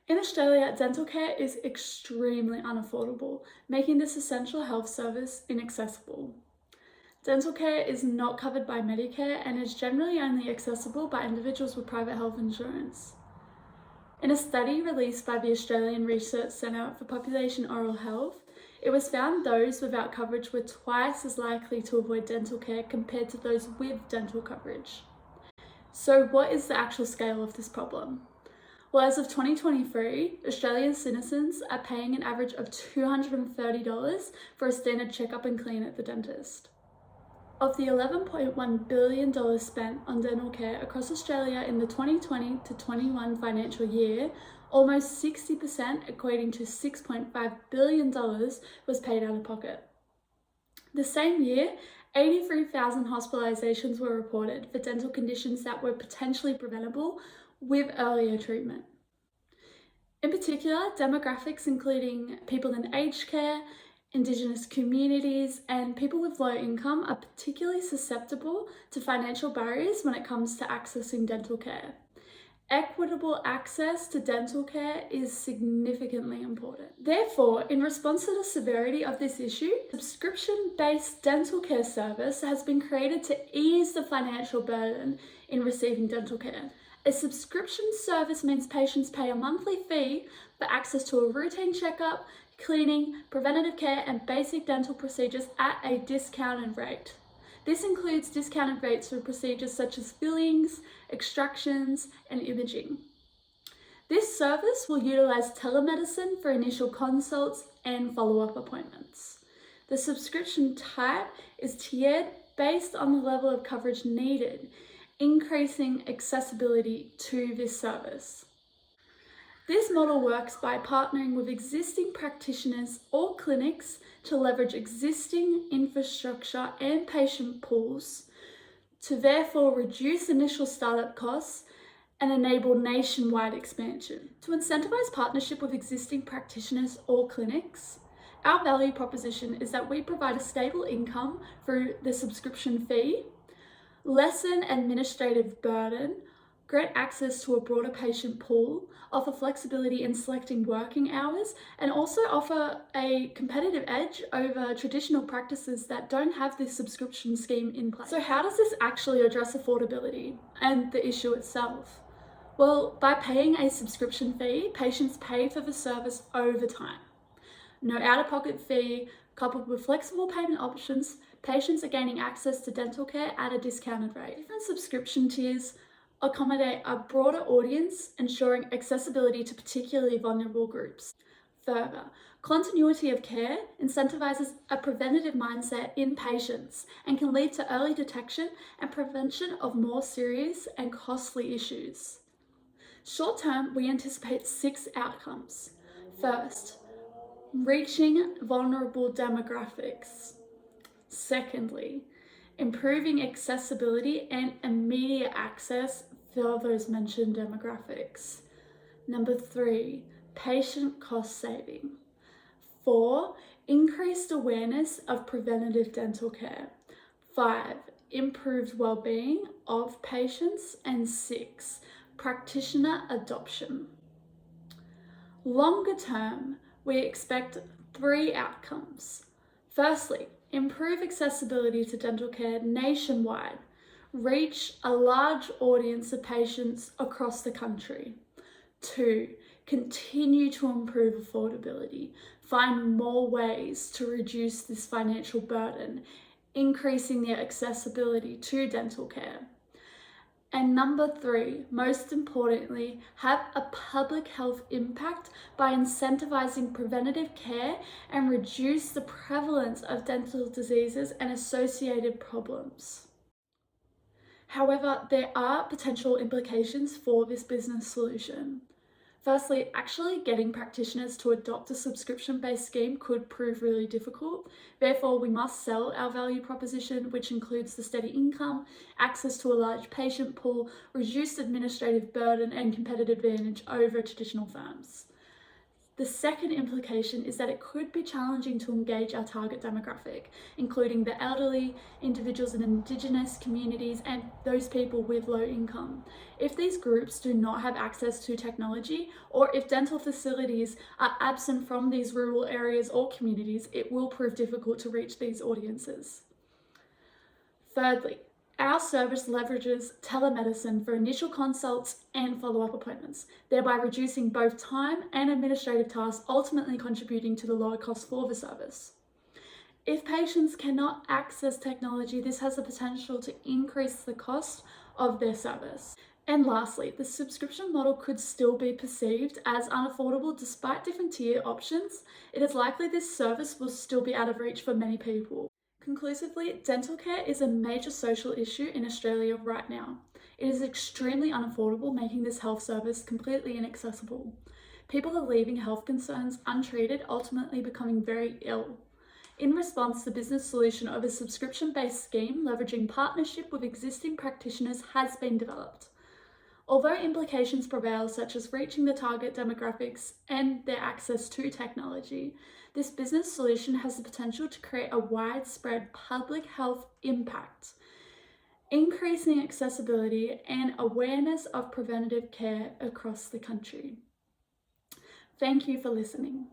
In Australia, dental care is extremely unaffordable, making this essential health service inaccessible. Dental care is not covered by Medicare and is generally only accessible by individuals with private health insurance. In a study released by the Australian Research Centre for Population Oral Health, it was found those without coverage were twice as likely to avoid dental care compared to those with dental coverage. So what is the actual scale of this problem? Well, as of 2023, Australian citizens are paying an average of $230 for a standard checkup and clean at the dentist. Of the $11.1 billion spent on dental care across Australia in the 2020 to 21 financial year, almost 60%, equating to $6.5 billion, was paid out of pocket. The same year, 83,000 hospitalizations were reported for dental conditions that were potentially preventable with earlier treatment. In particular, demographics including people in aged care, Indigenous communities, and people with low income are particularly susceptible to financial barriers when it comes to accessing dental care. Equitable access to dental care is significantly important. Therefore, in response to the severity of this issue, subscription-based dental care service has been created to ease the financial burden in receiving dental care. A subscription service means patients pay a monthly fee for access to a routine checkup, cleaning, preventative care, and basic dental procedures at a discounted rate. This includes discounted rates for procedures such as fillings, extractions, and imaging. This service will utilize telemedicine for initial consults and follow-up appointments. The subscription type is tiered based on the level of coverage needed, increasing accessibility to this service. This model works by partnering with existing practitioners or clinics to leverage existing infrastructure and patient pools to therefore reduce initial startup costs and enable nationwide expansion. To incentivize partnership with existing practitioners or clinics, our value proposition is that we provide a stable income through the subscription fee, lessen administrative burden, grant access to a broader patient pool, offer flexibility in selecting working hours, and also offer a competitive edge over traditional practices that don't have this subscription scheme in place. So how does this actually address affordability and the issue itself? Well, by paying a subscription fee, patients pay for the service over time. No out-of-pocket fee, coupled with flexible payment options, patients are gaining access to dental care at a discounted rate. Different subscription tiers accommodate a broader audience, ensuring accessibility to particularly vulnerable groups. Further, continuity of care incentivizes a preventative mindset in patients and can lead to early detection and prevention of more serious and costly issues. Short term, we anticipate 6 outcomes. First, reaching vulnerable demographics. Secondly, improving accessibility and immediate access for those mentioned demographics. Number 3, patient cost saving. 4, increased awareness of preventative dental care. 5, improved well-being of patients. And 6, practitioner adoption. Longer term, we expect 3 outcomes. Firstly, improve accessibility to dental care nationwide, reach a large audience of patients across the country. 2, continue to improve affordability, find more ways to reduce this financial burden, increasing the accessibility to dental care. And number 3, most importantly, have a public health impact by incentivizing preventative care and reduce the prevalence of dental diseases and associated problems. However, there are potential implications for this business solution. Firstly, actually getting practitioners to adopt a subscription-based scheme could prove really difficult. Therefore, we must sell our value proposition, which includes the steady income, access to a large patient pool, reduced administrative burden, and competitive advantage over traditional firms. The second implication is that it could be challenging to engage our target demographic, including the elderly, individuals in Indigenous communities, and those people with low income. If these groups do not have access to technology, or if dental facilities are absent from these rural areas or communities, it will prove difficult to reach these audiences. Thirdly, our service leverages telemedicine for initial consults and follow-up appointments, thereby reducing both time and administrative tasks, ultimately contributing to the lower cost for the service. If patients cannot access technology, this has the potential to increase the cost of their service. And lastly, the subscription model could still be perceived as unaffordable despite different tier options. It is likely this service will still be out of reach for many people. Conclusively, dental care is a major social issue in Australia right now. It is extremely unaffordable, making this health service completely inaccessible. People are leaving health concerns untreated, ultimately becoming very ill. In response, the business solution of a subscription-based scheme leveraging partnership with existing practitioners has been developed. Although implications prevail, such as reaching the target demographics and their access to technology, this business solution has the potential to create a widespread public health impact, increasing accessibility and awareness of preventative care across the country. Thank you for listening.